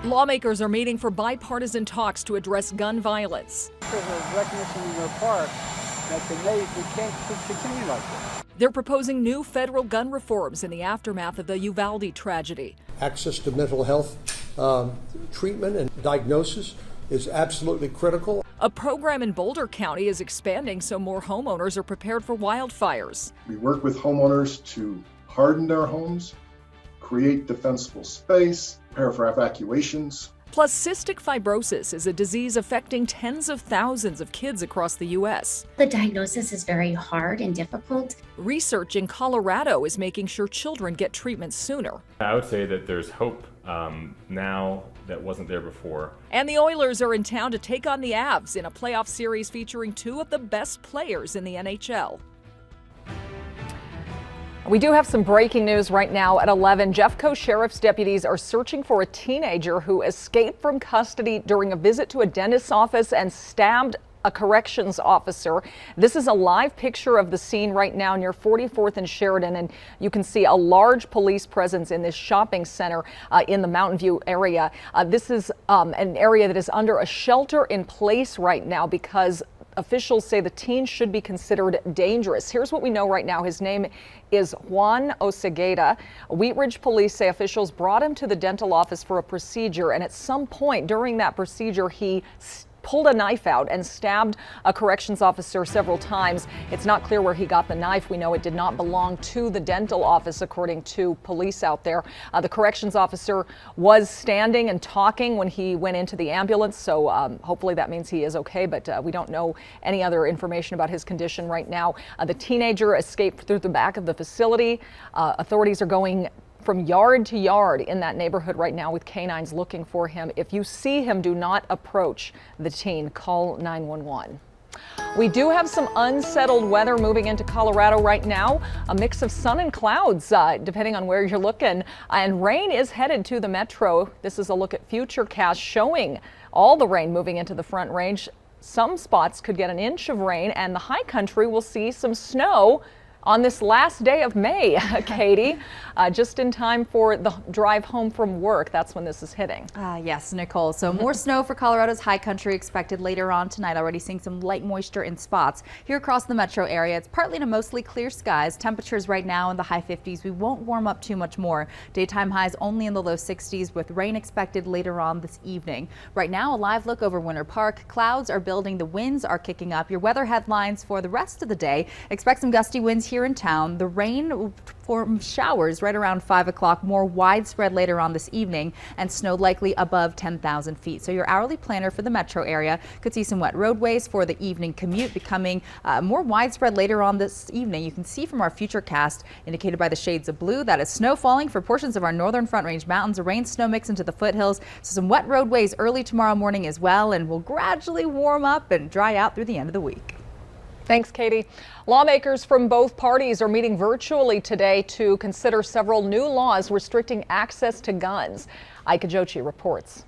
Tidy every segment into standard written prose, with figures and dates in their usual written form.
Lawmakers are meeting for bipartisan talks to address gun violence. There's a recognition in their part that we can't continue like this. They're proposing new federal gun reforms in the aftermath of the Uvalde tragedy. Access to mental health treatment and diagnosis is absolutely critical. A program in Boulder County is expanding so more homeowners are prepared for wildfires. We work with homeowners to harden their homes, create defensible space, prepare for evacuations. Plus, cystic fibrosis is a disease affecting tens of thousands of kids across the U.S. The diagnosis is very hard and difficult. Research in Colorado is making sure children get treatment sooner. I would say that there's hope now that wasn't there before. And the Oilers are in town to take on the Avs in a playoff series featuring two of the best players in the NHL. We do have some breaking news right now at 11. Jeffco Sheriff's deputies are searching for a teenager who escaped from custody during a visit to a dentist's office and stabbed a corrections officer. This is a live picture of the scene right now near 44th and Sheridan, and you can see a large police presence in this shopping center in the Mountain View area. This is an area that is under a shelter in place right now because officials say the teen should be considered dangerous. Here's what we know right now. His name is Juan Osegueda. Wheat Ridge police say officials brought him to the dental office for a procedure, and at some point during that procedure, he pulled a knife out and stabbed a corrections officer several times. It's not clear where he got the knife. We know it did not belong to the dental office, according to police out there. The corrections officer was standing and talking when he went into the ambulance, so hopefully that means he is okay, but we don't know any other information about his condition right now. The teenager escaped through the back of the facility. Authorities are going from yard to yard in that neighborhood right now with canines looking for him. If you see him, do not approach the teen. Call 911. We do have some unsettled weather moving into Colorado right now. A mix of sun and clouds, depending on where you're looking. And rain is headed to the metro. This is a look at Futurecast showing all the rain moving into the Front Range. Some spots could get an inch of rain, and the high country will see some snow on this last day of May, Katie, just in time for the drive home from work. That's when this is hitting. Yes, Nicole. So more snow for Colorado's high country expected later on tonight. Already seeing some light moisture in spots. Here across the metro area, it's partly to mostly clear skies. Temperatures right now in the high 50s. We won't warm up too much more. Daytime highs only in the low 60s with rain expected later on this evening. Right now, a live look over Winter Park. Clouds are building. The winds are kicking up. Your weather headlines for the rest of the day. Expect some gusty winds here in town. The rain form showers right around 5 o'clock, more widespread later on this evening, and snow likely above 10,000 feet. So your hourly planner for the metro area could see some wet roadways for the evening commute becoming more widespread later on this evening. You can see from our Futurecast, indicated by the shades of blue, that is snow falling for portions of our northern Front Range mountains, a rain snow mix into the foothills. So some wet roadways early tomorrow morning as well, and will gradually warm up and dry out through the end of the week. Thanks, Katie. Lawmakers from both parties are meeting virtually today to consider several new laws restricting access to guns. Ike Jochi reports.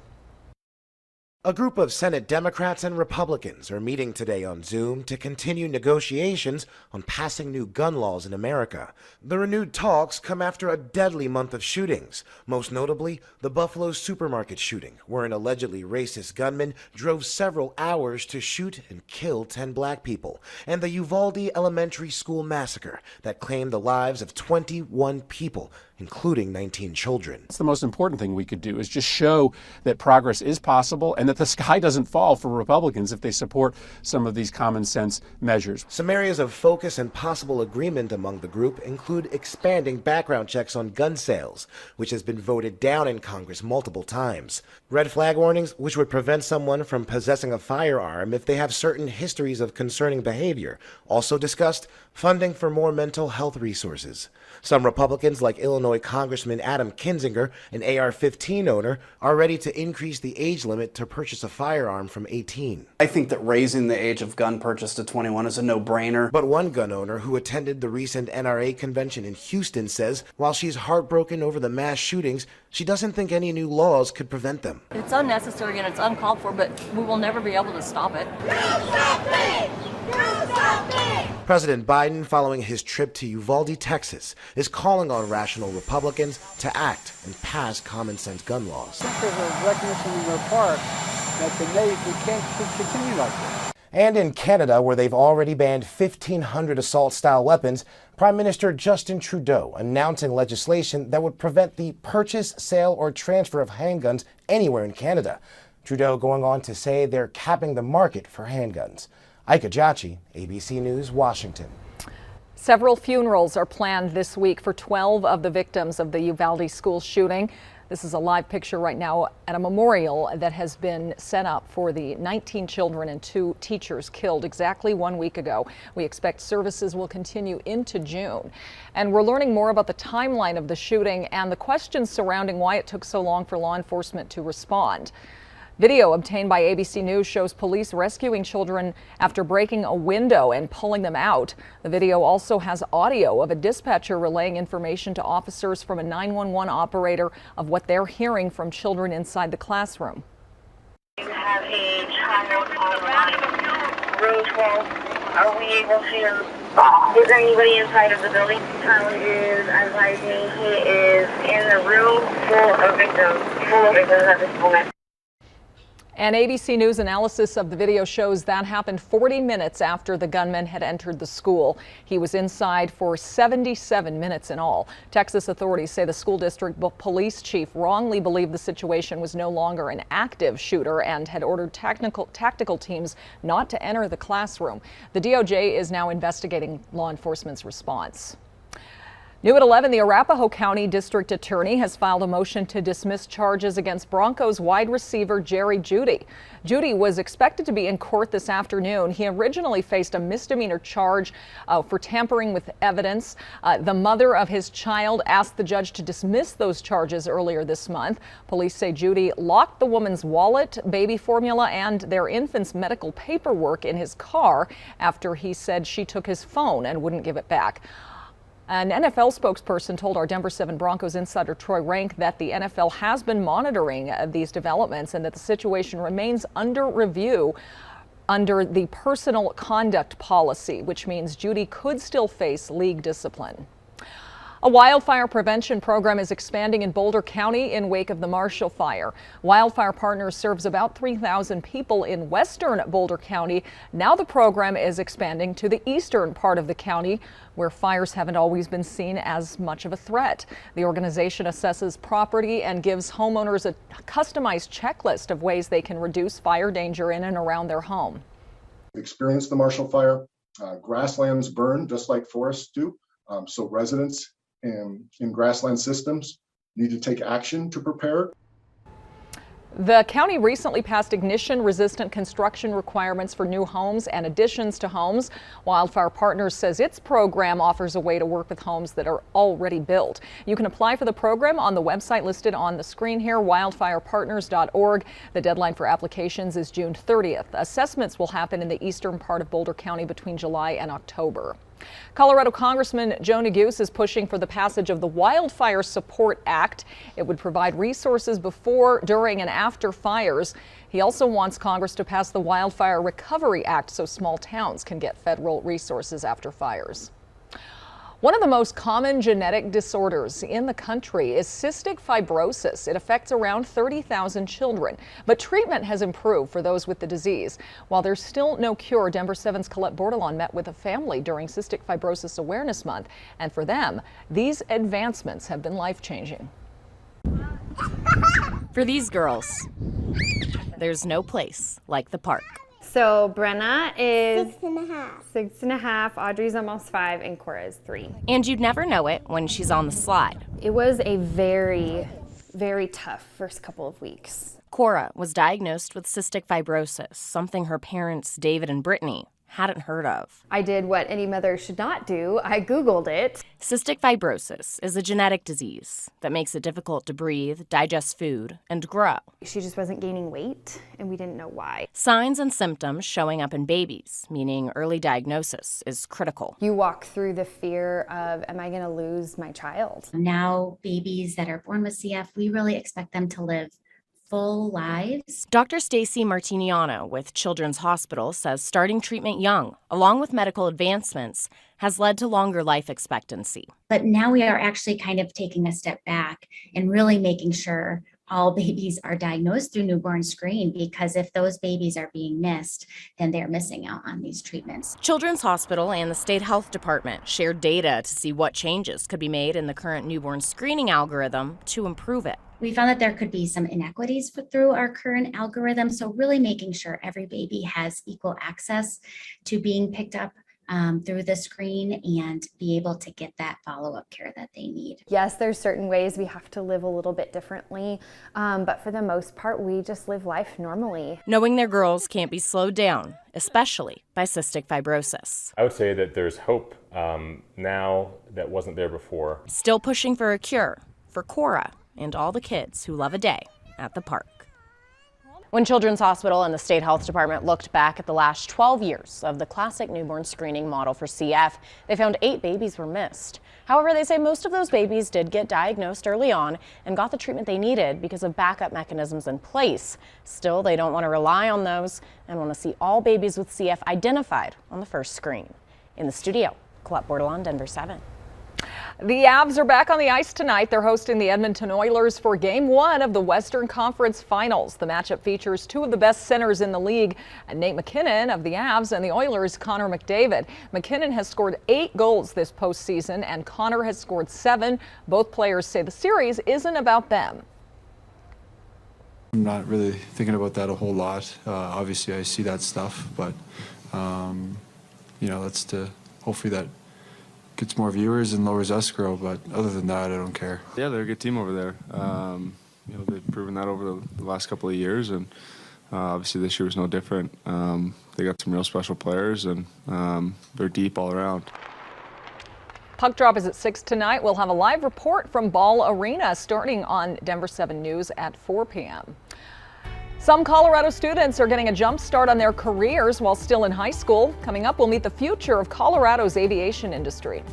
A group of Senate Democrats and Republicans are meeting today on Zoom to continue negotiations on passing new gun laws in America. The renewed talks come after a deadly month of shootings, most notably the Buffalo supermarket shooting, where an allegedly racist gunman drove several hours to shoot and kill 10 black people, and the Uvalde Elementary School massacre that claimed the lives of 21 people, including 19 children. That's the most important thing we could do, is just show that progress is possible and that the sky doesn't fall for Republicans if they support some of these common sense measures. Some areas of focus and possible agreement among the group include expanding background checks on gun sales, which has been voted down in Congress multiple times. Red flag warnings, which would prevent someone from possessing a firearm if they have certain histories of concerning behavior. Also discussed funding for more mental health resources. Some Republicans, like Illinois Congressman Adam Kinzinger, an AR-15 owner, are ready to increase the age limit to purchase a firearm from 18. I think that raising the age of gun purchase to 21 is a no-brainer. But one gun owner who attended the recent NRA convention in Houston says while she's heartbroken over the mass shootings, she doesn't think any new laws could prevent them. It's unnecessary and it's uncalled for, but we will never be able to stop it. You stop me! You stop me! President Biden, following his trip to Uvalde, Texas, is calling on rational Republicans to act and pass common sense gun laws. I think there's a recognition in their part that we can't continue like this. And in Canada, where they've already banned 1,500 assault-style weapons, Prime Minister Justin Trudeau announcing legislation that would prevent the purchase, sale, or transfer of handguns anywhere in Canada. Trudeau going on to say they're capping the market for handguns. Ika Jachi, ABC News, Washington. Several funerals are planned this week for 12 of the victims of the Uvalde school shooting. This is a live picture right now at a memorial that has been set up for the 19 children and 2 teachers killed exactly 1 week ago. We expect services will continue into June. And we're learning more about the timeline of the shooting and the questions surrounding why it took so long for law enforcement to respond. Video obtained by ABC News shows police rescuing children after breaking a window and pulling them out. The video also has audio of a dispatcher relaying information to officers from a 911 operator of what they're hearing from children inside the classroom. You have a child on row 12. Are we able to, is there anybody inside of the building? Child is advising he is in the room full of victims at this moment. And ABC News analysis of the video shows that happened 40 minutes after the gunman had entered the school. He was inside for 77 minutes in all. Texas authorities say the school district police chief wrongly believed the situation was no longer an active shooter and had ordered tactical teams not to enter the classroom. The DOJ is now investigating law enforcement's response. New at 11, the Arapahoe County District Attorney has filed a motion to dismiss charges against Broncos wide receiver Jeudy. Jeudy was expected to be in court this afternoon. He originally faced a misdemeanor charge for tampering with evidence. The mother of his child asked the judge to dismiss those charges earlier this month. Police say Jeudy locked the woman's wallet, baby formula, and their infant's medical paperwork in his car after he said she took his phone and wouldn't give it back. An NFL spokesperson told our Denver 7 Broncos insider Troy Rank that the NFL has been monitoring these developments and that the situation remains under review under the personal conduct policy, which means Jeudy could still face league discipline. A wildfire prevention program is expanding in Boulder County in wake of the Marshall Fire. Wildfire Partners serves about 3,000 people in western Boulder County. Now the program is expanding to the eastern part of the county, where fires haven't always been seen as much of a threat. The organization assesses property and gives homeowners a customized checklist of ways they can reduce fire danger in and around their home. Experienced the Marshall Fire. Grasslands burn just like forests do, so residents in grassland systems need to take action to prepare. The county recently passed ignition-resistant construction requirements for new homes and additions to homes. Wildfire Partners says its program offers a way to work with homes that are already built. You can apply for the program on the website listed on the screen here, wildfirepartners.org. The deadline for applications is June 30th. Assessments will happen in the eastern part of Boulder County between July and October. Colorado Congressman Jeudy is pushing for the passage of the Wildfire Support Act. It would provide resources before, during, and after fires. He also wants Congress to pass the Wildfire Recovery Act so small towns can get federal resources after fires. One of the most common genetic disorders in the country is cystic fibrosis. It affects around 30,000 children, but treatment has improved for those with the disease. While there's still no cure, Denver 7's Colette Bordelon met with a family during Cystic Fibrosis Awareness Month, and for them, these advancements have been life-changing. For these girls, there's no place like the park. So Brenna is 6.5, Audrey's almost 5, and Cora is 3. And you'd never know it when she's on the slide. It was a very, very tough first couple of weeks. Cora was diagnosed with cystic fibrosis, something her parents, David and Brittany, hadn't heard of. I did what any mother should not do. I Googled it. Cystic fibrosis is a genetic disease that makes it difficult to breathe, digest food, and grow. She just wasn't gaining weight, and we didn't know why. Signs and symptoms showing up in babies, meaning early diagnosis is critical. You walk through the fear of, am I going to lose my child? Now babies that are born with CF, we really expect them to live full lives. Dr. Stacy Martiniano with Children's Hospital says starting treatment young, along with medical advancements, has led to longer life expectancy. But now we are actually kind of taking a step back and really making sure all babies are diagnosed through newborn screen, because if those babies are being missed, then they're missing out on these treatments. Children's Hospital and the State Health Department shared data to see what changes could be made in the current newborn screening algorithm to improve it. We found that there could be some inequities through our current algorithm, so really making sure every baby has equal access to being picked up through the screen and be able to get that follow-up care that they need. Yes, there's certain ways we have to live a little bit differently, but for the most part, we just live life normally. Knowing their girls can't be slowed down, especially by cystic fibrosis. I would say that there's hope now that wasn't there before. Still pushing for a cure for Cora and all the kids who love a day at the park. When Children's Hospital and the State Health Department looked back at the last 12 years of the classic newborn screening model for CF, they found 8 babies were missed. However, they say most of those babies did get diagnosed early on and got the treatment they needed because of backup mechanisms in place. Still, they don't want to rely on those and want to see all babies with CF identified on the first screen. In the studio, Colette Bordelon, Denver 7. The Avs are back on the ice tonight. They're hosting the Edmonton Oilers for Game 1 of the Western Conference Finals. The matchup features 2 of the best centers in the league, Nate MacKinnon of the Avs and the Oilers' Connor McDavid. MacKinnon has scored 8 goals this postseason, and Connor has scored 7. Both players say the series isn't about them. I'm not really thinking about that a whole lot. Obviously, I see that stuff, but that's to hopefully that gets more viewers and lowers escrow, but other than that, I don't care. Yeah, they're a good team over there. They've proven that over the last couple of years, and obviously this year was no different. They got some real special players, and they're deep all around. Puck drop is at 6 tonight. We'll have a live report from Ball Arena starting on Denver 7 News at 4 p.m. Some Colorado students are getting a jump start on their careers while still in high school. Coming up, we'll meet the future of Colorado's aviation industry.